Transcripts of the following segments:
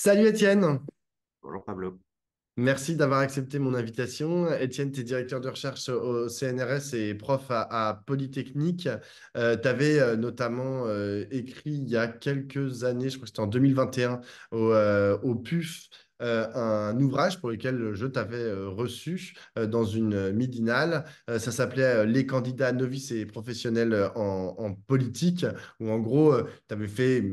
Salut Étienne, Bonjour Pablo. merci d'avoir accepté mon invitation. Étienne, tu es directeur de recherche au CNRS et prof à Polytechnique. Tu avais notamment écrit il y a quelques années, je crois que c'était en 2021, au PUF, un ouvrage pour lequel je t'avais reçu dans une midinale. Ça s'appelait Les candidats novices et professionnels en politique, où en gros, tu avais fait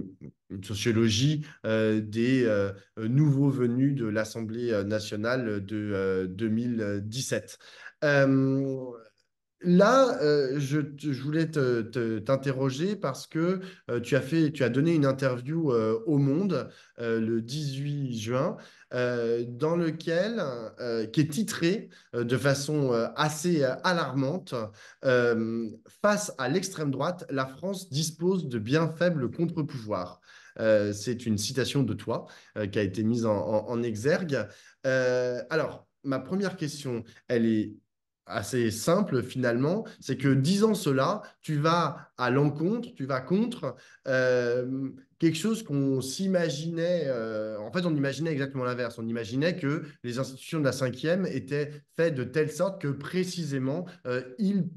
une sociologie des nouveau venu de l'Assemblée nationale de 2017. Euh, Là, je voulais t'interroger parce que tu as donné une interview au Monde le 18 juin, dans lequel, qui est titré de façon assez alarmante, Face à l'extrême droite, la France dispose de bien faibles contre-pouvoirs. C'est une citation de toi qui a été mise en exergue. Alors, ma première question, elle est assez simple finalement, c'est que disant cela, tu vas à l'encontre, tu vas contre quelque chose qu'on s'imaginait, en fait on imaginait exactement l'inverse, on imaginait que les institutions de la cinquième étaient faites de telle sorte que précisément ils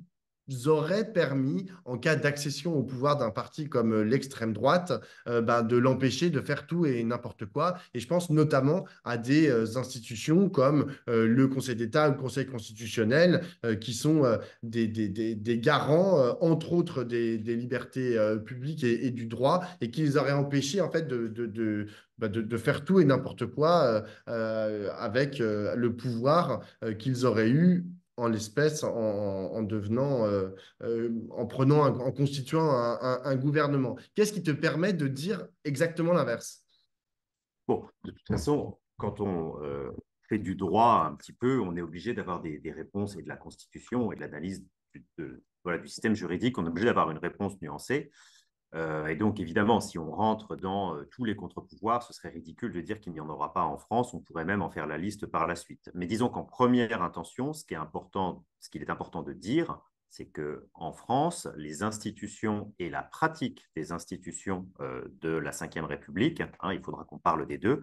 auraient permis, en cas d'accession au pouvoir d'un parti comme l'extrême droite, ben, de l'empêcher de faire tout et n'importe quoi. Et je pense notamment à des institutions comme le Conseil d'État ou le Conseil constitutionnel, qui sont des garants, entre autres, des libertés publiques et du droit, et qui les auraient empêchés, en fait, de faire tout et n'importe quoi avec le pouvoir qu'ils auraient eu en l'espèce en devenant, en prenant, en constituant un gouvernement. Qu'est-ce qui te permet de dire exactement l'inverse? Bon, de toute façon, quand on fait du droit un petit peu, on est obligé d'avoir des réponses et de la Constitution et de l'analyse voilà, du système juridique. On est obligé d'avoir une réponse nuancée. Et donc, évidemment, si on rentre dans tous les contre-pouvoirs, ce serait ridicule de dire qu'il n'y en aura pas en France. On pourrait même en faire la liste par la suite. Mais disons qu'en première intention, ce qu'il est important de dire, c'est qu'en France, les institutions et la pratique des institutions de la Ve République, hein, il faudra qu'on parle des deux,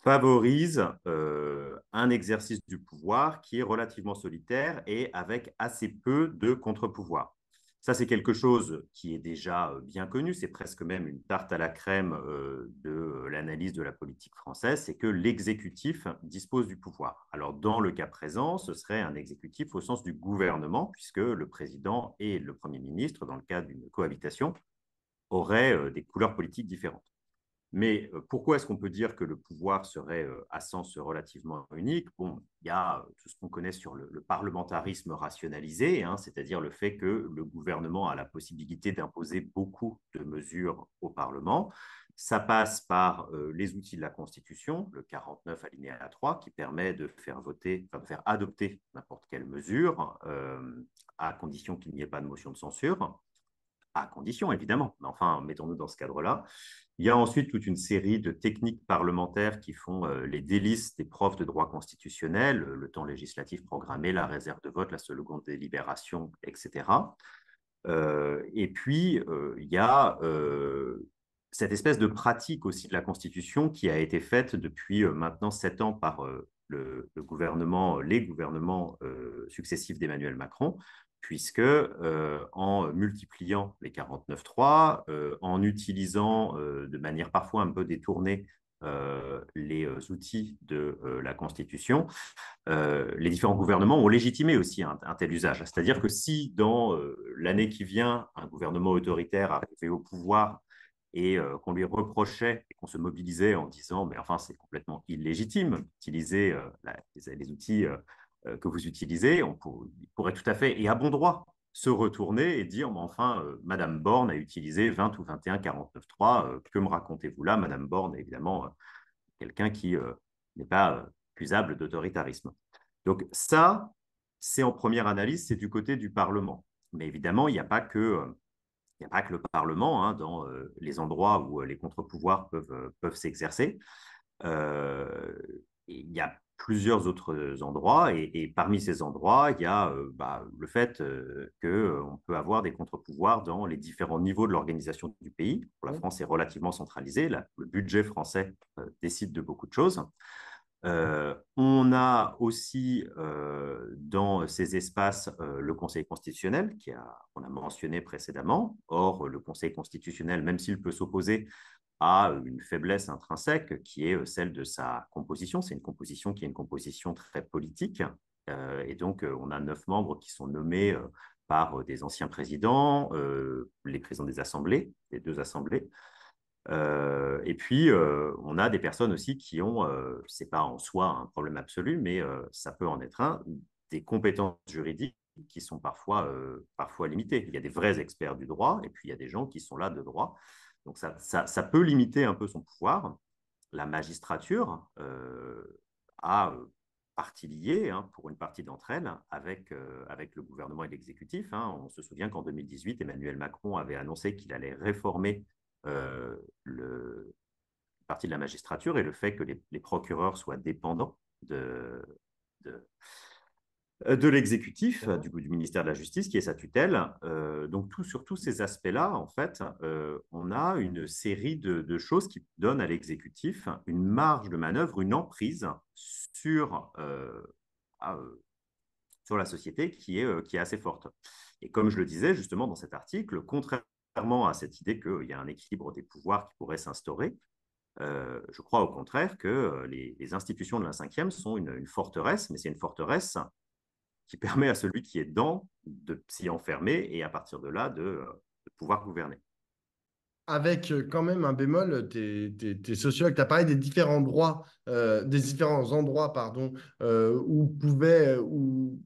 favorisent un exercice du pouvoir qui est relativement solitaire et avec assez peu de contre-pouvoirs. Ça, c'est quelque chose qui est déjà bien connu, c'est presque même une tarte à la crème de l'analyse de la politique française, c'est que l'exécutif dispose du pouvoir. Alors, dans le cas présent, ce serait un exécutif au sens du gouvernement, puisque le président et le Premier ministre, dans le cas d'une cohabitation, auraient des couleurs politiques différentes. Mais pourquoi est-ce qu'on peut dire que le pouvoir serait à sens relativement unique? Bon, il y a tout ce qu'on connaît sur le parlementarisme rationalisé, hein, c'est-à-dire le fait que le gouvernement a la possibilité d'imposer beaucoup de mesures au Parlement. Ça passe par les outils de la Constitution, le 49 alinéa 3, qui permet de faire voter, enfin, de faire adopter n'importe quelle mesure, à condition qu'il n'y ait pas de motion de censure, à condition évidemment, mais enfin, mettons-nous dans ce cadre-là. Il y a ensuite toute une série de techniques parlementaires qui font les délices des profs de droit constitutionnel, le temps législatif programmé, la réserve de vote, la seconde délibération, etc. Et puis, il y a cette espèce de pratique aussi de la Constitution qui a été faite depuis maintenant 7 ans par le gouvernement, les gouvernements successifs d'Emmanuel Macron, puisque en multipliant les 49.3, en utilisant de manière parfois un peu détournée les outils de la Constitution, les différents gouvernements ont légitimé aussi un tel usage. C'est-à-dire que si dans l'année qui vient, un gouvernement autoritaire arrivait au pouvoir et qu'on lui reprochait et qu'on se mobilisait en disant mais enfin c'est complètement illégitime d'utiliser les outils que vous utilisez, il pourrait tout à fait et à bon droit se retourner et dire mais enfin Madame Borne a utilisé 20 ou 21 49.3, que me racontez-vous là? Madame Borne est évidemment quelqu'un qui n'est pas accusable d'autoritarisme. Donc ça, c'est en première analyse, c'est du côté du Parlement. Mais évidemment, il n'y a pas que le Parlement hein, dans les endroits où les contre-pouvoirs peuvent s'exercer. Il y a plusieurs autres endroits. Et parmi ces endroits, il y a le fait qu'on peut avoir des contre-pouvoirs dans les différents niveaux de l'organisation du pays. Pour la France, c'est relativement centralisé. Le budget français décide de beaucoup de choses. On a aussi dans ces espaces le Conseil constitutionnel qu'on a mentionné précédemment. Or, le Conseil constitutionnel, même s'il peut s'opposer à une faiblesse intrinsèque qui est celle de sa composition, c'est une composition qui est une composition très politique. Et donc, on a 9 membres qui sont nommés par des anciens présidents, les présidents des assemblées, des 2 assemblées. Et puis, on a des personnes aussi qui ont, ce n'est pas en soi un problème absolu, mais ça peut en être un, des compétences juridiques qui sont parfois limitées. Il y a des vrais experts du droit, et puis il y a des gens qui sont là de droit. Donc, ça peut limiter un peu son pouvoir. La magistrature a partie liée, hein, pour une partie d'entre elles, avec le gouvernement et l'exécutif. Hein. On se souvient qu'en 2018, Emmanuel Macron avait annoncé qu'il allait réformer le partie de la magistrature et le fait que les procureurs soient dépendants de l'exécutif, du ministère de la Justice, qui est sa tutelle. Donc, sur tous ces aspects-là, en fait, on a une série de choses qui donnent à l'exécutif une marge de manœuvre, une emprise sur la société qui est assez forte. Et comme je le disais justement dans cet article, contrairement à cette idée qu'il y a un équilibre des pouvoirs qui pourrait s'instaurer, je crois au contraire que les institutions de la 5e sont une forteresse, mais c'est une forteresse qui permet à celui qui est dedans de s'y enfermer et à partir de là de pouvoir gouverner. Avec quand même un bémol, t'es sociologue, tu as parlé des différents droits, des différents endroits, pardon, où pouvaient, où,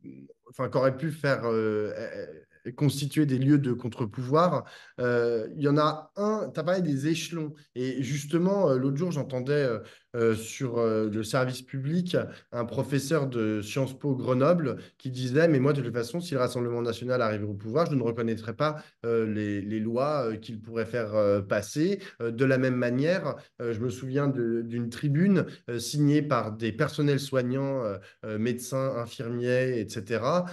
enfin, qu'auraient pu faire constituer des lieux de contre-pouvoir. Il y en a un, tu as parlé des échelons. Et justement, l'autre jour, j'entendais sur le service public un professeur de Sciences Po Grenoble qui disait, mais moi, de toute façon, si le Rassemblement national arrivait au pouvoir, je ne reconnaîtrais pas les lois qu'il pourrait faire passer. De la même manière, je me souviens d'une tribune signée par des personnels soignants, médecins, infirmiers, etc.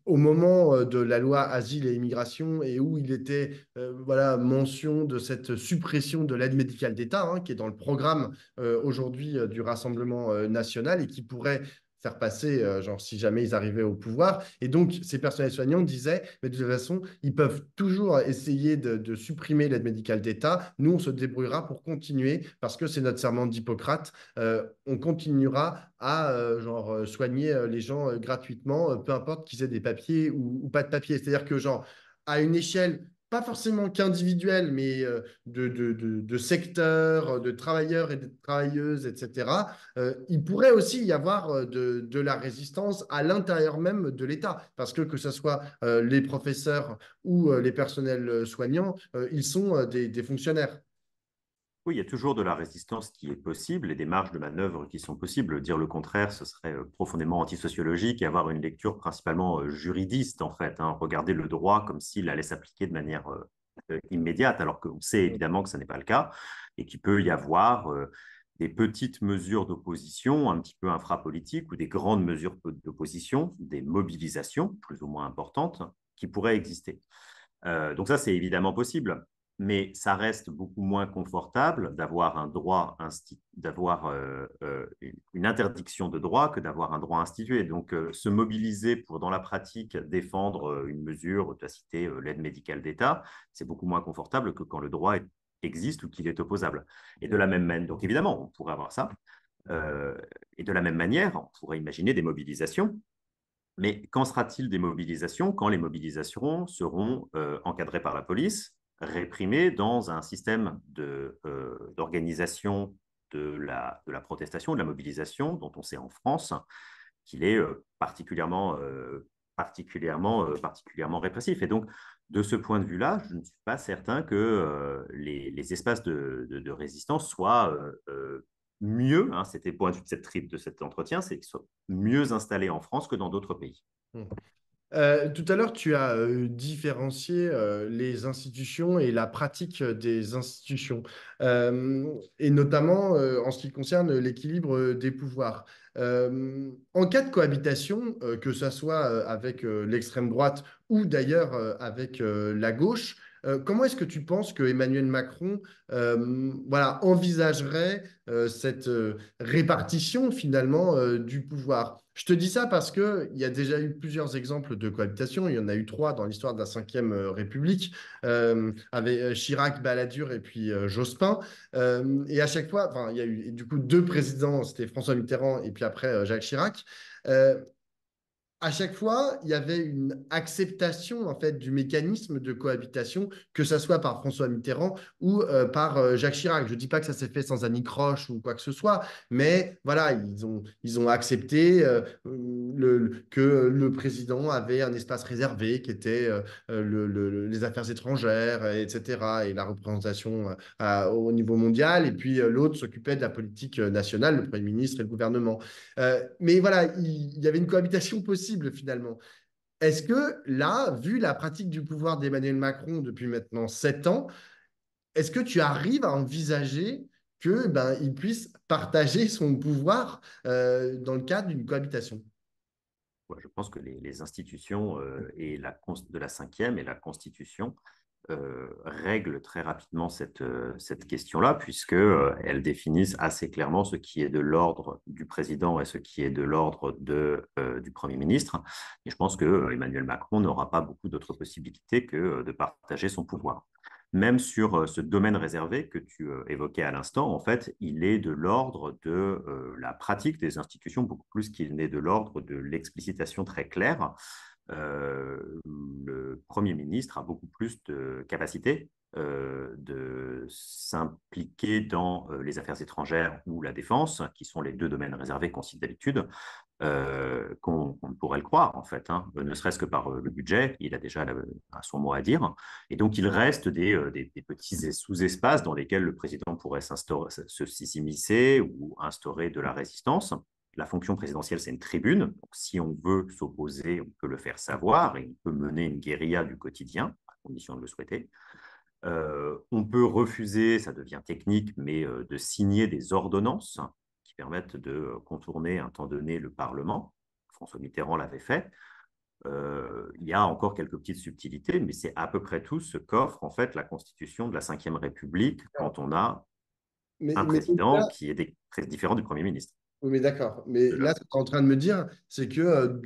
Au moment de la loi Asile et Immigration et où il était voilà, mention de cette suppression de l'aide médicale d'État, hein, qui est dans le programme aujourd'hui du Rassemblement national et qui pourrait faire passer, genre si jamais ils arrivaient au pouvoir. Et donc, ces personnels soignants disaient, mais de toute façon, ils peuvent toujours essayer de supprimer l'aide médicale d'État. Nous, on se débrouillera pour continuer, parce que c'est notre serment d'Hippocrate, on continuera à soigner les gens gratuitement, peu importe qu'ils aient des papiers ou pas de papiers. C'est-à-dire que, genre, à une échelle pas forcément qu'individuelle, mais de secteurs, de travailleurs et de travailleuses, etc., il pourrait aussi y avoir de la résistance à l'intérieur même de l'État, parce que ce soit les professeurs ou les personnels soignants, ils sont des fonctionnaires. Oui, il y a toujours de la résistance qui est possible et des marges de manœuvre qui sont possibles. Dire le contraire, ce serait profondément antisociologique et avoir une lecture principalement juridiste, en fait. Hein. Regarder le droit comme s'il allait s'appliquer de manière immédiate, alors qu'on sait évidemment que ce n'est pas le cas et qu'il peut y avoir des petites mesures d'opposition un petit peu infrapolitiques ou des grandes mesures d'opposition, des mobilisations plus ou moins importantes qui pourraient exister. Donc ça, c'est évidemment possible, mais ça reste beaucoup moins confortable d'avoir un droit, d'avoir une interdiction de droit que d'avoir un droit institué. Donc se mobiliser pour, dans la pratique, défendre une mesure, tu as cité l'aide médicale d'État, c'est beaucoup moins confortable que quand le droit existe ou qu'il est opposable. Et de la même manière, donc évidemment, on pourrait avoir ça. Et de la même manière, on pourrait imaginer des mobilisations. Mais qu'en sera-t-il des mobilisations quand les mobilisations seront encadrées par la police, réprimées dans un système d'organisation de la protestation, de la mobilisation, dont on sait en France qu'il est particulièrement répressif. Et donc, de ce point de vue-là, je ne suis pas certain que les espaces de résistance soient mieux, hein, c'était le point de vue de cet entretien, c'est qu'ils soient mieux installés en France que dans d'autres pays. Tout à l'heure, tu as différencié les institutions et la pratique des institutions, et notamment en ce qui concerne l'équilibre des pouvoirs. En cas de cohabitation, que ce soit avec l'extrême droite ou d'ailleurs avec la gauche, comment est-ce que tu penses que Emmanuel Macron voilà, envisagerait cette répartition finalement du pouvoir? Je te dis ça parce qu'il y a déjà eu plusieurs exemples de cohabitation. Il y en a eu trois dans l'histoire de la Ve République, avec Chirac, Balladur et puis Jospin. Et à chaque fois, enfin, il y a eu du coup deux présidents, c'était François Mitterrand et puis après Jacques Chirac. Euh, à chaque fois, il y avait une acceptation en fait du mécanisme de cohabitation, que ça soit par François Mitterrand ou par Jacques Chirac. Je ne dis pas que ça s'est fait sans anicroche ou quoi que ce soit, mais voilà, ils ont accepté que le président avait un espace réservé qui était les affaires étrangères, etc., et la représentation au niveau mondial, et puis l'autre s'occupait de la politique nationale, le Premier ministre et le gouvernement. Mais voilà, il y avait une cohabitation possible finalement. Est-ce que là, vu la pratique du pouvoir d'Emmanuel Macron depuis maintenant 7 ans, est-ce que tu arrives à envisager que il puisse partager son pouvoir dans le cadre d'une cohabitation? Ouais, je pense que les institutions de la cinquième et la Constitution règlent très rapidement cette question-là, puisqu'elles définissent assez clairement ce qui est de l'ordre du président et ce qui est de l'ordre du Premier ministre. Et je pense que Emmanuel Macron n'aura pas beaucoup d'autres possibilités que de partager son pouvoir. Même sur ce domaine réservé que tu évoquais à l'instant, en fait, il est de l'ordre de la pratique des institutions, beaucoup plus qu'il n'est de l'ordre de l'explicitation très claire. Le Premier ministre a beaucoup plus de capacité de s'impliquer dans les affaires étrangères ou la défense, qui sont les deux domaines réservés qu'on cite d'habitude, qu'on pourrait le croire, en fait, hein, ne serait-ce que par le budget, il a déjà son mot à dire. Et donc, il reste des petits sous-espaces dans lesquels le président pourrait s'immiscer ou instaurer de la résistance. La fonction présidentielle, c'est une tribune. Donc, si on veut s'opposer, on peut le faire savoir et on peut mener une guérilla du quotidien, à condition de le souhaiter. On peut refuser, ça devient technique, mais de signer des ordonnances qui permettent de contourner un temps donné le Parlement. François Mitterrand l'avait fait. Il y a encore quelques petites subtilités, mais c'est à peu près tout ce qu'offre en fait la Constitution de la Ve République quand on a un Mais président qui est très différent du Premier ministre. Oui, mais d'accord. Mais là, Déjà. ce que tu es en train de me dire, c'est que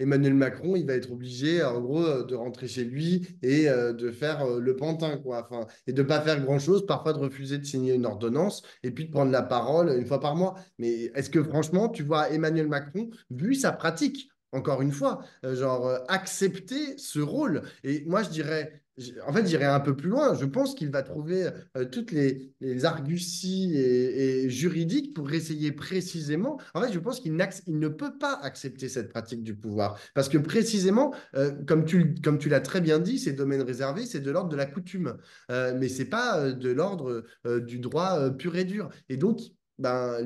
Emmanuel Macron, il va être obligé, en gros, de rentrer chez lui et de faire le pantin, quoi. Enfin, et de pas faire grand-chose, parfois de refuser de signer une ordonnance et puis de prendre la parole une fois par mois. Mais est-ce que franchement, tu vois Emmanuel Macron, vu sa pratique, encore une fois, genre accepter ce rôle? Et moi, je dirais, en fait, j'irais un peu plus loin. Je pense qu'il va trouver toutes les arguties et juridiques pour essayer précisément. En fait, je pense il ne peut pas accepter cette pratique du pouvoir. Parce que précisément, comme tu l'as très bien dit, ces domaines réservés, c'est de l'ordre de la coutume. Mais ce n'est pas de l'ordre du droit pur et dur. Et donc,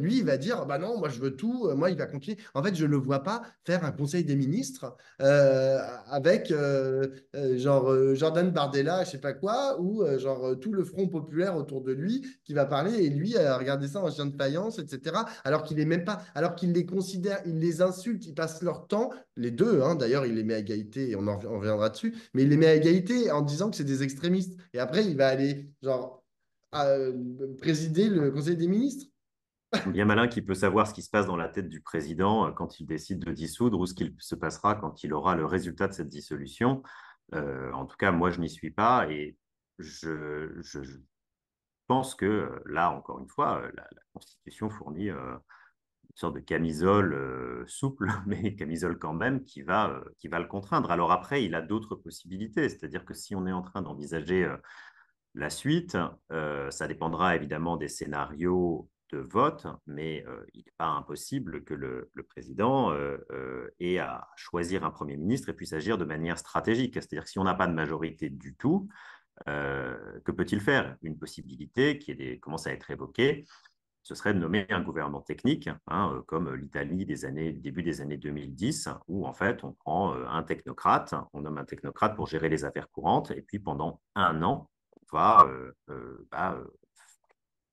lui, il va dire, bah non, moi je veux tout, moi il va continuer. En fait, je ne le vois pas faire un conseil des ministres avec genre Jordan Bardella, je sais pas quoi, ou genre tout le front populaire autour de lui qui va parler et lui regarder ça en chien de faïence, etc. Alors qu'il est même pas, alors qu'il les considère, il les insulte, ils passent leur temps, les deux, hein, d'ailleurs il les met à égalité et on reviendra dessus, mais il les met à égalité en disant que c'est des extrémistes. Et après il va aller genre présider le Conseil des ministres. Bien malin qui peut savoir ce qui se passe dans la tête du président quand il décide de dissoudre ou ce qu'il se passera quand il aura le résultat de cette dissolution. En tout cas, moi, je n'y suis pas et je pense que là, encore une fois, la Constitution fournit une sorte de camisole souple, mais camisole quand même, qui va le contraindre. Alors après, il a d'autres possibilités, c'est-à-dire que si on est en train d'envisager la suite, ça dépendra évidemment des scénarios de vote, mais il n'est pas impossible que le président ait à choisir un Premier ministre et puisse agir de manière stratégique. C'est-à-dire que si on n'a pas de majorité du tout, que peut-il faire? Une possibilité commence à être évoquée, ce serait de nommer un gouvernement technique, hein, comme l'Italie début des années 2010, où en fait on prend un technocrate, on nomme un technocrate pour gérer les affaires courantes, et puis pendant un an, on va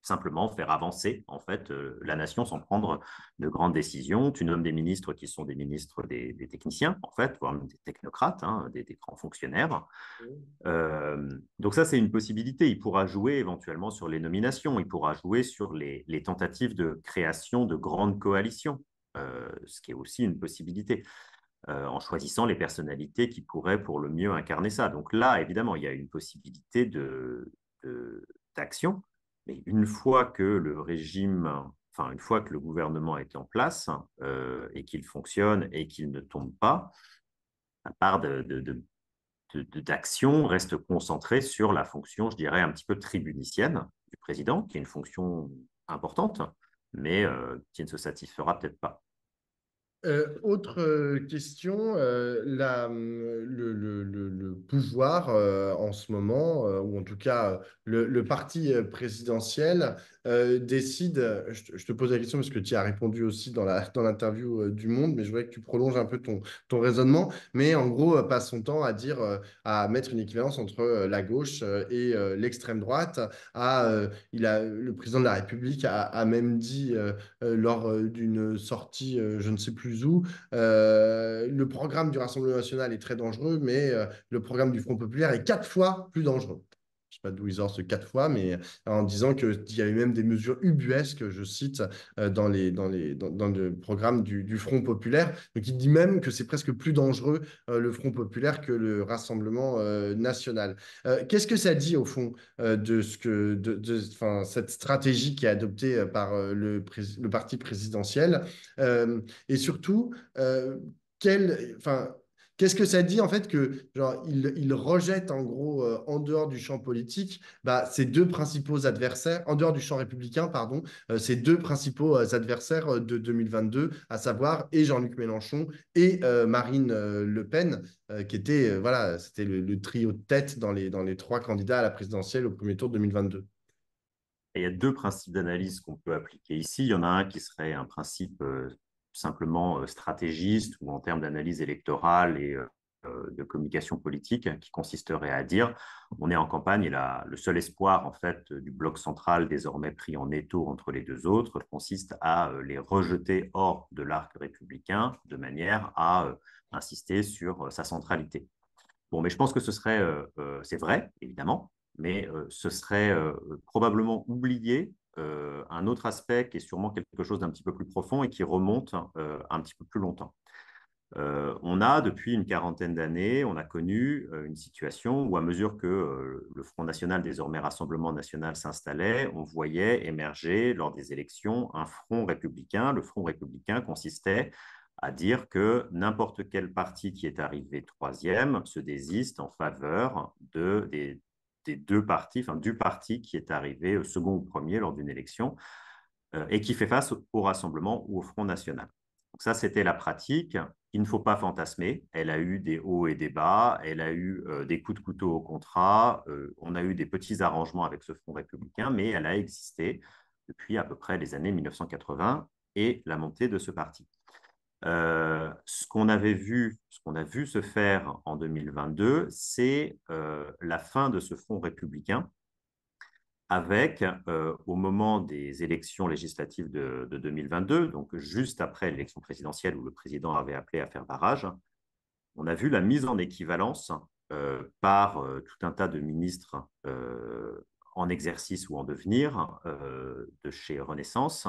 simplement faire avancer en fait la nation sans prendre de grandes décisions. Tu nommes des ministres qui sont des ministres des techniciens, en fait, voire même des technocrates, hein, des grands fonctionnaires. Donc ça, c'est une possibilité. Il pourra jouer éventuellement sur les nominations, il pourra jouer sur les tentatives de création de grandes coalitions, ce qui est aussi une possibilité, en choisissant les personnalités qui pourraient pour le mieux incarner ça. Donc là, évidemment, il y a une possibilité d'action, mais une fois que le régime, enfin une fois que le gouvernement est en place et qu'il fonctionne et qu'il ne tombe pas, la part d'action reste concentrée sur la fonction, je dirais, un petit peu tribunicienne du président, qui est une fonction importante, mais qui ne se satisfera peut-être pas. Autre question, le pouvoir en ce moment, ou en tout cas le parti présidentiel, décide, je te pose la question parce que tu y as répondu aussi dans l'interview du Monde, mais je voudrais que tu prolonges un peu ton raisonnement, mais en gros passe son temps à dire, à mettre une équivalence entre la gauche et l'extrême droite. Le président de la République a même dit lors d'une sortie, je ne sais plus où. Le programme du Rassemblement national est très dangereux, mais le programme du Front populaire est 4 fois plus dangereux. Je ne sais pas d'où ils sortent ce 4 fois, mais en disant qu'il y avait même des mesures ubuesques, je cite, dans le programme du Front populaire. Donc il dit même que c'est presque plus dangereux le Front populaire que le Rassemblement national. Qu'est-ce que ça dit au fond enfin, cette stratégie qui est adoptée par le parti présidentiel? Et surtout, enfin, qu'est-ce que ça dit en fait que genre il rejette en gros en dehors du champ politique ces deux principaux adversaires, en dehors du champ républicain, pardon, ces deux principaux adversaires de 2022, à savoir et Jean-Luc Mélenchon et Marine Le Pen, qui était voilà, c'était le trio de tête dans les trois candidats à la présidentielle au premier tour de 2022. Et il y a deux principes d'analyse qu'on peut appliquer ici. Il y en a un qui serait un principe simplement stratégiste ou en termes d'analyse électorale et de communication politique qui consisterait à dire on est en campagne et le seul espoir en fait du bloc central désormais pris en étau entre les deux autres consiste à les rejeter hors de l'arc républicain de manière à insister sur sa centralité. Bon, mais je pense que c'est vrai, évidemment, mais ce serait probablement oublier un autre aspect qui est sûrement quelque chose d'un petit peu plus profond et qui remonte un petit peu plus longtemps. On a, depuis une quarantaine d'années, on a connu une situation où, à mesure que le Front National, désormais Rassemblement National, s'installait, on voyait émerger, lors des élections, un front républicain. Le front républicain consistait à dire que n'importe quel parti qui est arrivé troisième se désiste en faveur des deux partis, enfin du parti qui est arrivé second ou premier lors d'une élection et qui fait face au Rassemblement ou au Front National. Donc ça, c'était la pratique. Il ne faut pas fantasmer. Elle a eu des hauts et des bas. Elle a eu des coups de couteau au contrat. On a eu des petits arrangements avec ce Front républicain, mais elle a existé depuis à peu près les années 1980 et la montée de ce parti. Ce qu'on a vu se faire en 2022, c'est la fin de ce Front républicain avec, au moment des élections législatives de 2022, donc juste après l'élection présidentielle où le président avait appelé à faire barrage, on a vu la mise en équivalence par tout un tas de ministres en exercice ou en devenir de chez Renaissance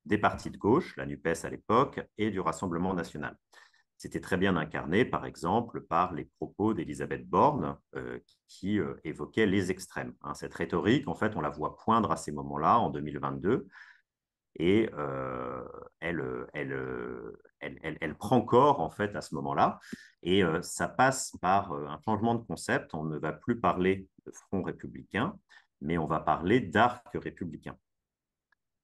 des partis de gauche, la NUPES à l'époque, et du Rassemblement national. C'était très bien incarné, par exemple, par les propos d'Elisabeth Borne qui évoquait les extrêmes. Hein, cette rhétorique, en fait, on la voit poindre à ces moments-là, en 2022, et elle prend corps, en fait, à ce moment-là. Et ça passe par un changement de concept. On ne va plus parler de front républicain, mais on va parler d'arc républicain.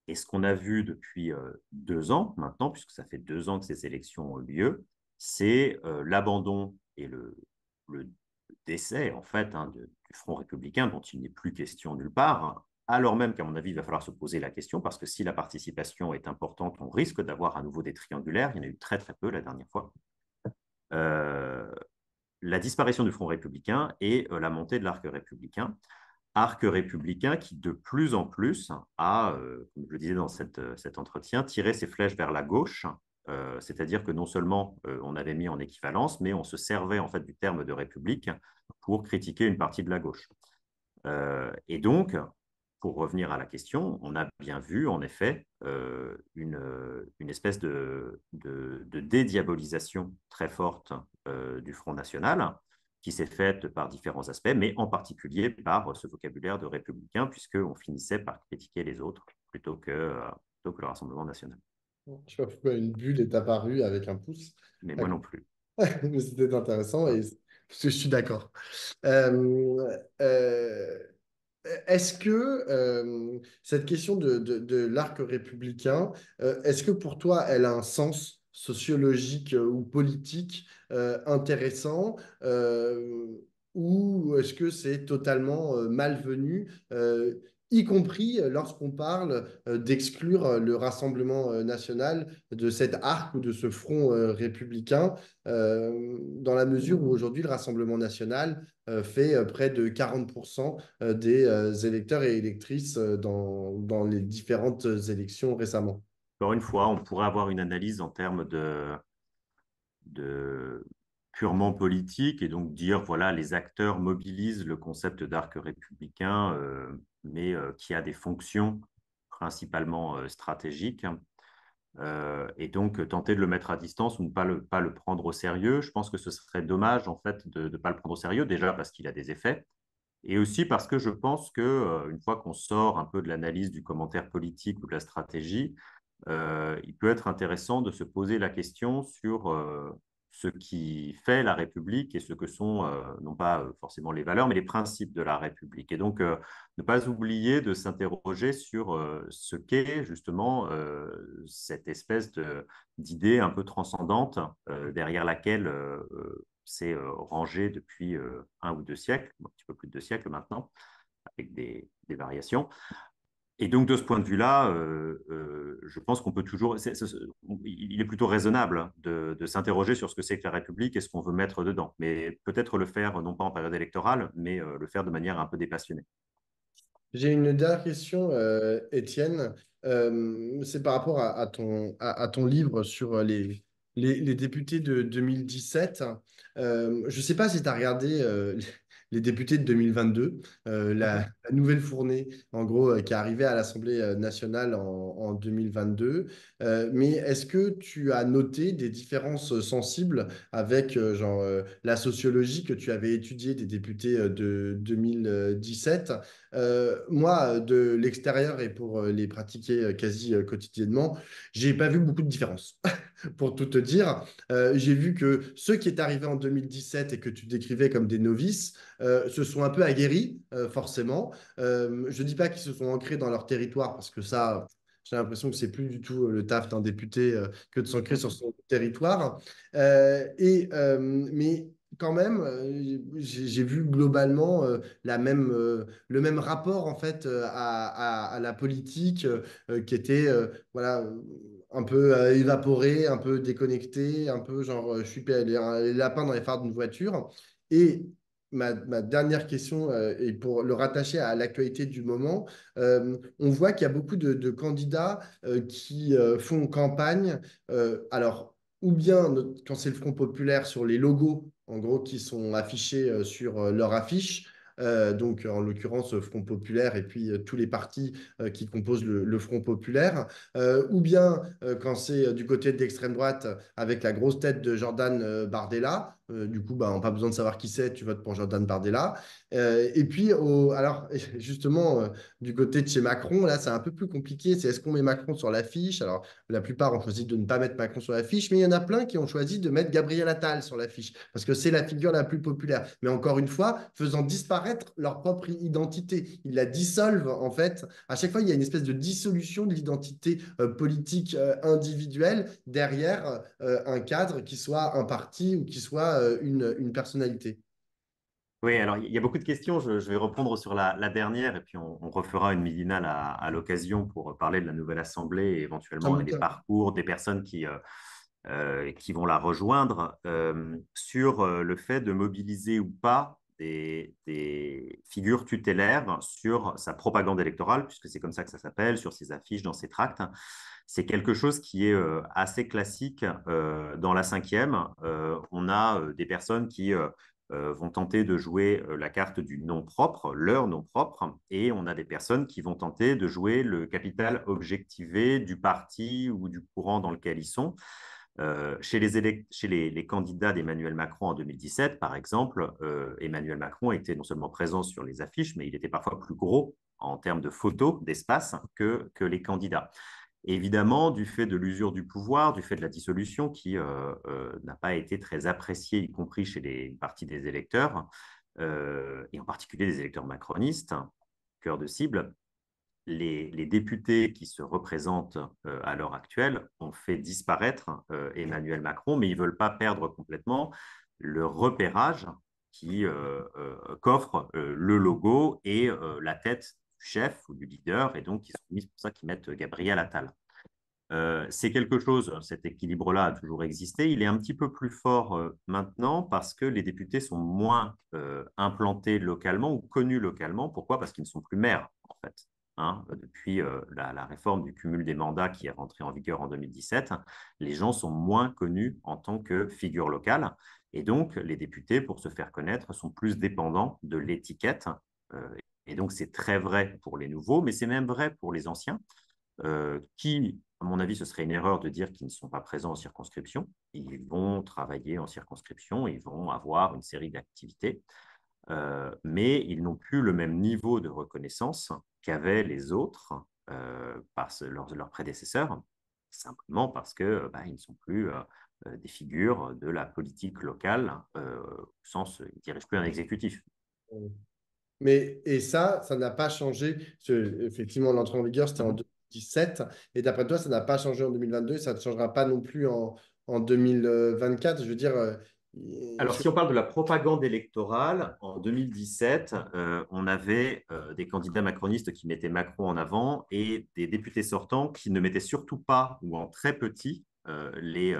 Et ce qu'on a vu depuis 2 ans maintenant, puisque ça fait 2 ans que ces élections ont lieu, c'est l'abandon et le décès, en fait, hein, du Front républicain, dont il n'est plus question nulle part, alors même qu'à mon avis, il va falloir se poser la question, parce que si la participation est importante, on risque d'avoir à nouveau des triangulaires. Il y en a eu très très peu la dernière fois. La disparition du Front républicain et la montée de l'arc républicain. Arc républicain qui, de plus en plus, a, comme je le disais dans cet entretien, tiré ses flèches vers la gauche, c'est-à-dire que non seulement on avait mis en équivalence, mais on se servait en fait du terme de république pour critiquer une partie de la gauche. Et donc, pour revenir à la question, on a bien vu en effet une espèce de dédiabolisation très forte du Front National qui s'est faite par différents aspects, mais en particulier par ce vocabulaire de républicain, puisqu'on finissait par critiquer les autres plutôt que le Rassemblement national. Je sais pas pourquoi une bulle est apparue avec un pouce. Mais moi non plus. Mais c'était intéressant et parce que je suis d'accord. Euh, euh, Est-ce que cette question de l'arc républicain, est-ce que pour toi, elle a un sens sociologique ou politique intéressant ou est-ce que c'est totalement malvenu, y compris lorsqu'on parle d'exclure le Rassemblement national de cet arc ou de ce front républicain, dans la mesure où aujourd'hui le Rassemblement national fait près de 40% des électeurs et électrices dans les différentes élections récemment. Encore une fois, on pourrait avoir une analyse en termes de purement politique et donc dire, voilà, les acteurs mobilisent le concept d'arc républicain, mais qui a des fonctions principalement stratégiques. Et donc, tenter de le mettre à distance ou ne pas le prendre au sérieux, je pense que ce serait dommage, en fait, de ne pas le prendre au sérieux, déjà parce qu'il a des effets, et aussi parce que je pense que une fois qu'on sort un peu de l'analyse du commentaire politique ou de la stratégie, il peut être intéressant de se poser la question sur ce qui fait la République et ce que sont, non pas forcément les valeurs, mais les principes de la République. Et donc, ne pas oublier de s'interroger sur ce qu'est justement cette espèce d'idée un peu transcendante derrière laquelle s'est rangée depuis un ou deux siècles, un petit peu plus de deux siècles maintenant, avec des variations. Et donc, de ce point de vue-là, je pense qu'on peut toujours. Il est plutôt raisonnable de s'interroger sur ce que c'est que la République et ce qu'on veut mettre dedans. Mais peut-être le faire, non pas en période électorale, mais le faire de manière un peu dépassionnée. J'ai une dernière question, Étienne. C'est par rapport à ton livre sur les députés de 2017. Je ne sais pas si tu as regardé les députés de 2022, la nouvelle fournée, en gros, qui est arrivée à l'Assemblée nationale en 2022. Mais est-ce que tu as noté des différences sensibles avec la sociologie que tu avais étudiée des députés de 2017? Moi, de l'extérieur et pour les pratiquer quasi quotidiennement, j'ai pas vu beaucoup de différence. Pour tout te dire, j'ai vu que ceux qui étaient arrivés en 2017 et que tu décrivais comme des novices se sont un peu aguerris, forcément. Je dis pas qu'ils se sont ancrés dans leur territoire parce que ça, j'ai l'impression que c'est plus du tout le taf d'un député que de s'ancrer sur son territoire. Mais quand même, j'ai vu globalement le même rapport en fait à la politique qui était voilà, un peu évaporé, un peu déconnecté, un peu genre je suis les lapins dans les phares d'une voiture. Et ma dernière question, et pour le rattacher à l'actualité du moment, on voit qu'il y a beaucoup de candidats qui font campagne. Alors, ou bien quand c'est le Front populaire sur les logos, en gros, qui sont affichés sur leur affiche. Donc, en l'occurrence, Front populaire et puis tous les partis qui composent le Front populaire. Ou bien quand c'est du côté de l'extrême droite avec la grosse tête de Jordan Bardella. Du coup, bah, on n'a pas besoin de savoir qui c'est, tu votes pour Jordan Bardella. Et puis, alors, justement, du côté de chez Macron, là, c'est un peu plus compliqué. C'est est-ce qu'on met Macron sur l'affiche? Alors, la plupart ont choisi de ne pas mettre Macron sur l'affiche, mais il y en a plein qui ont choisi de mettre Gabriel Attal sur l'affiche, parce que c'est la figure la plus populaire. Mais encore une fois, faisant disparaître leur propre identité. Ils la dissolvent, en fait. À chaque fois, il y a une espèce de dissolution de l'identité politique individuelle derrière un cadre qui soit un parti ou qui soit une personnalité. Oui, alors il y a beaucoup de questions. Je vais reprendre sur la dernière et puis on refera une midinale à l'occasion pour parler de la nouvelle assemblée et Ça éventuellement me des tient. parcours des personnes qui vont la rejoindre sur le fait de mobiliser ou pas des figures tutélaires sur sa propagande électorale, puisque c'est comme ça que ça s'appelle, sur ses affiches, dans ses tracts. C'est quelque chose qui est assez classique dans la cinquième. On a des personnes qui vont tenter de jouer la carte du nom propre, leur nom propre, et on a des personnes qui vont tenter de jouer le capital objectivé du parti ou du courant dans lequel ils sont. Chez les candidats d'Emmanuel Macron en 2017, par exemple, Emmanuel Macron était non seulement présent sur les affiches, mais il était parfois plus gros en termes de photos, d'espace, que les candidats. Évidemment, du fait de l'usure du pouvoir, du fait de la dissolution qui n'a pas été très appréciée, y compris chez les partis des électeurs, et en particulier des électeurs macronistes, cœur de cible, les députés qui se représentent à l'heure actuelle ont fait disparaître Emmanuel Macron, mais ils ne veulent pas perdre complètement le repérage qu'offre le logo et la tête du chef ou du leader, et donc c'est pour ça qu'ils mettent Gabriel Attal. C'est quelque chose, cet équilibre-là a toujours existé. Il est un petit peu plus fort maintenant parce que les députés sont moins implantés localement ou connus localement. Pourquoi? Parce qu'ils ne sont plus maires, en fait. Hein, depuis la réforme du cumul des mandats qui est rentrée en vigueur en 2017, les gens sont moins connus en tant que figure locale. Et donc, les députés, pour se faire connaître, sont plus dépendants de l'étiquette. Euh, et donc, c'est très vrai pour les nouveaux, mais c'est même vrai pour les anciens qui, à mon avis, ce serait une erreur de dire qu'ils ne sont pas présents en circonscription. Ils vont travailler en circonscription, ils vont avoir une série d'activités, mais ils n'ont plus le même niveau de reconnaissance qu'avaient les autres par leurs prédécesseurs, simplement parce que ils ne sont plus des figures de la politique locale, au sens, ils ne dirigent plus un exécutif. Mais, et ça n'a pas changé. Effectivement, l'entrée en vigueur, c'était en Mhm. 2017. Et d'après toi, ça n'a pas changé en 2022 et ça ne changera pas non plus en 2024. Je veux dire, Alors, parce que- si on parle de la propagande électorale, en 2017, on avait des candidats macronistes qui mettaient Macron en avant et des députés sortants qui ne mettaient surtout pas, ou en très petit, les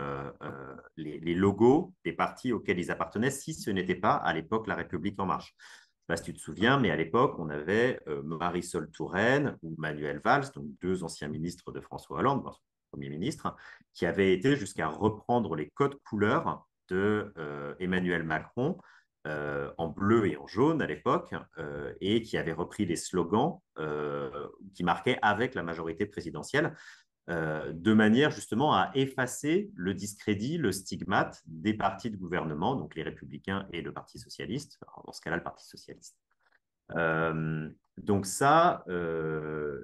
logos des partis auxquels ils appartenaient, si ce n'était pas, à l'époque, La République En Marche. Je ne sais pas si tu te souviens, mais à l'époque, on avait Marisol Touraine ou Manuel Valls, donc deux anciens ministres de François Hollande, Premier ministre, qui avaient été jusqu'à reprendre les codes couleurs de Emmanuel Macron en bleu et en jaune à l'époque, et qui avait repris les slogans qui marquaient avec la majorité présidentielle, de manière justement à effacer le discrédit, le stigmate des partis de gouvernement, donc les Républicains et le Parti socialiste, dans ce cas-là le Parti socialiste. Donc ça,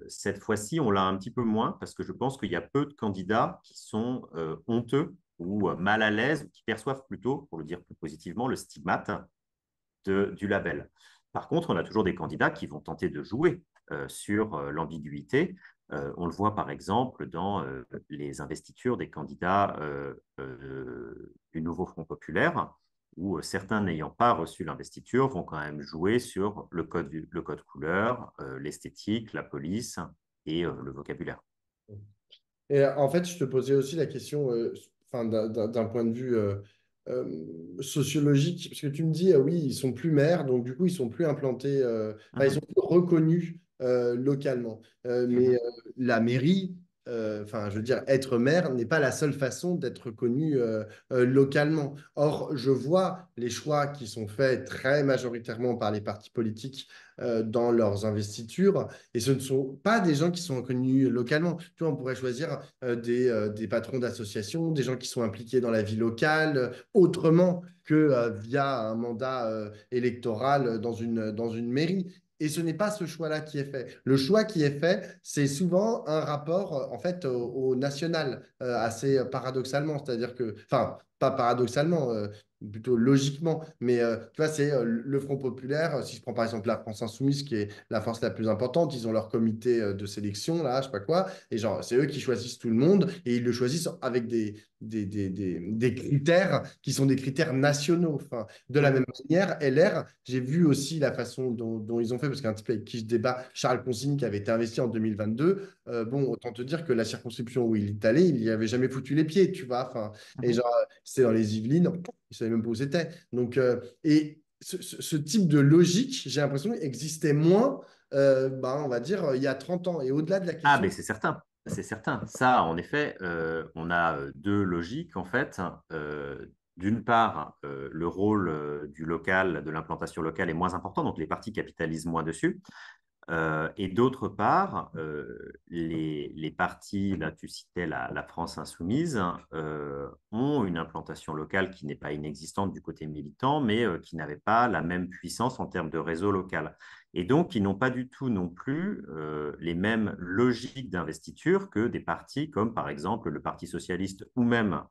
cette fois-ci, on l'a un petit peu moins parce que je pense qu'il y a peu de candidats qui sont honteux ou mal à l'aise, qui perçoivent plutôt, pour le dire plus positivement, le stigmate du label. Par contre, on a toujours des candidats qui vont tenter de jouer sur l'ambiguïté. On le voit par exemple dans les investitures des candidats du nouveau Front populaire, où certains n'ayant pas reçu l'investiture vont quand même jouer sur le code couleur, l'esthétique, la police et le vocabulaire. Et en fait, je te posais aussi la question, enfin, d'un point de vue sociologique, parce que tu me dis, oui, ils sont plus maires, donc du coup, ils sont plus implantés, enfin, ils sont Mhm, plus reconnus localement. Mais mhm, la mairie, enfin, je veux dire, être maire n'est pas la seule façon d'être connu localement. Or, je vois les choix qui sont faits très majoritairement par les partis politiques dans leurs investitures, et ce ne sont pas des gens qui sont reconnus localement. Tu vois, on pourrait choisir des patrons d'associations, des gens qui sont impliqués dans la vie locale, autrement que via un mandat électoral dans une mairie. Et ce n'est pas ce choix-là qui est fait. Le choix qui est fait, c'est souvent un rapport en fait au national, assez paradoxalement. C'est-à-dire que, enfin, pas paradoxalement, plutôt logiquement. Mais tu vois, c'est le Front populaire. Si je prends par exemple la France insoumise, qui est la force la plus importante, ils ont leur comité de sélection, là, je sais pas quoi. Et genre, c'est eux qui choisissent tout le monde et ils le choisissent avec des critères qui sont des critères nationaux. Enfin, de la Oui. même manière, LR, j'ai vu aussi la façon dont ils ont fait, parce qu'un type avec qui je débat, Charles Consigne, qui avait été investi en 2022, bon, autant te dire que la circonscription où il est allé, il n'y avait jamais foutu les pieds, tu vois. Enfin, et Mhm. genre, c'était dans les Yvelines, il ne savait même pas où c'était. Donc, et ce type de logique, j'ai l'impression, existait moins, on va dire, il y a 30 ans. Et au-delà de la Ah, question. mais c'est certain, c'est certain. Ça, en effet, on a deux logiques, en fait. D'une part, le rôle du local, de l'implantation locale est moins important, donc les partis capitalisent moins dessus. Et d'autre part, les partis, là tu citais la France insoumise, ont une implantation locale qui n'est pas inexistante du côté militant, mais qui n'avait pas la même puissance en termes de réseau local. Et donc, ils n'ont pas du tout non plus les mêmes logiques d'investiture que des partis comme par exemple le Parti socialiste ou même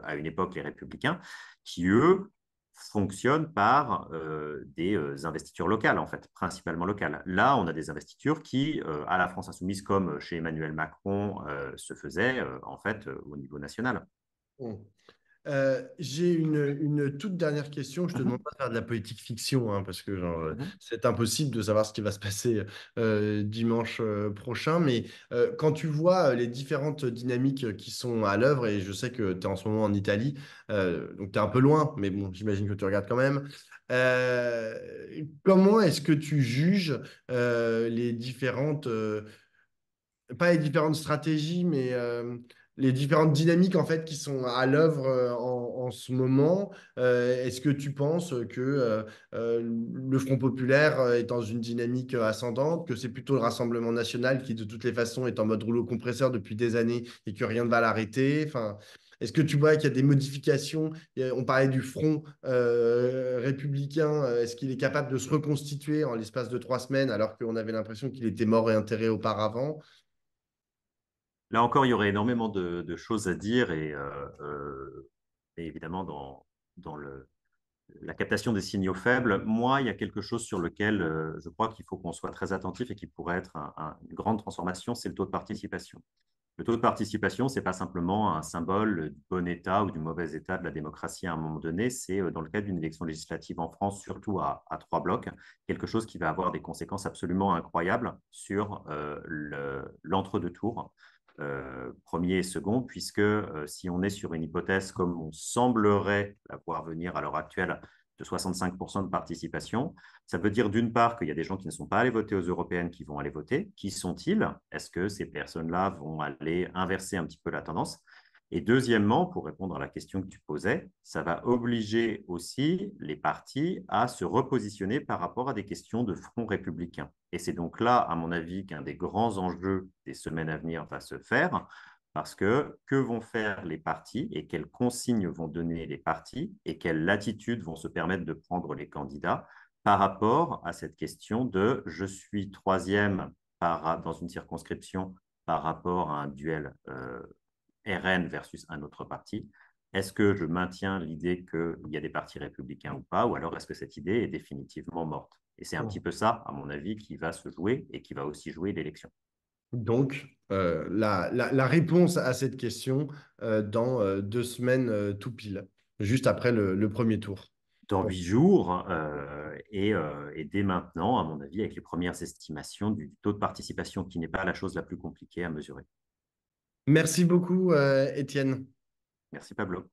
à une époque les Républicains, qui eux fonctionne par des investitures locales, en fait, principalement locales. Là, on a des investitures qui, à la France insoumise, comme chez Emmanuel Macron, se faisaient, en fait, au niveau national. Bon. J'ai une toute dernière question. Je te demande Mhm, pas de faire de la politique fiction, hein, parce que genre, mhm. c'est impossible de savoir ce qui va se passer dimanche prochain. Mais quand tu vois les différentes dynamiques qui sont à l'œuvre, et je sais que tu es en ce moment en Italie, donc tu es un peu loin, mais bon, j'imagine que tu regardes quand même. Comment est-ce que tu juges les différentes pas les différentes stratégies, mais les différentes dynamiques en fait qui sont à l'œuvre en ce moment. Est-ce que tu penses que le Front populaire est dans une dynamique ascendante, que c'est plutôt le Rassemblement national qui de toutes les façons est en mode rouleau compresseur depuis des années et que rien ne va l'arrêter? Enfin, est-ce que tu vois qu'il y a des modifications? On parlait du Front républicain. Est-ce qu'il est capable de se reconstituer en l'espace de 3 semaines alors qu'on avait l'impression qu'il était mort et enterré auparavant? Là encore, il y aurait énormément de choses à dire et évidemment, dans la captation des signaux faibles, moi, il y a quelque chose sur lequel je crois qu'il faut qu'on soit très attentif et qui pourrait être une grande transformation, c'est le taux de participation. Le taux de participation, ce n'est pas simplement un symbole du bon état ou du mauvais état de la démocratie à un moment donné, c'est dans le cadre d'une élection législative en France, surtout à 3 blocs, quelque chose qui va avoir des conséquences absolument incroyables sur l'entre-deux tours, premier et second, puisque si on est sur une hypothèse comme on semblerait la voir venir à l'heure actuelle de 65% de participation, ça veut dire d'une part qu'il y a des gens qui ne sont pas allés voter aux européennes qui vont aller voter. Qui sont-ils? Est-ce que ces personnes-là vont aller inverser un petit peu la tendance? Et deuxièmement, pour répondre à la question que tu posais, ça va obliger aussi les partis à se repositionner par rapport à des questions de front républicain. Et c'est donc là, à mon avis, qu'un des grands enjeux des semaines à venir va se faire, parce que vont faire les partis et quelles consignes vont donner les partis et quelles latitudes vont se permettre de prendre les candidats par rapport à cette question de je suis troisième dans une circonscription par rapport à un duel RN versus un autre parti. Est-ce que je maintiens l'idée qu'il y a des partis républicains ou pas, ou alors est-ce que cette idée est définitivement morte? Et c'est un petit peu ça, à mon avis, qui va se jouer et qui va aussi jouer l'élection. Donc, la réponse à cette question dans 2 semaines tout pile, juste après le premier tour. Dans Bon. 8 jours et dès maintenant, à mon avis, avec les premières estimations du taux de participation, qui n'est pas la chose la plus compliquée à mesurer. Merci beaucoup, Étienne. Merci Pablo.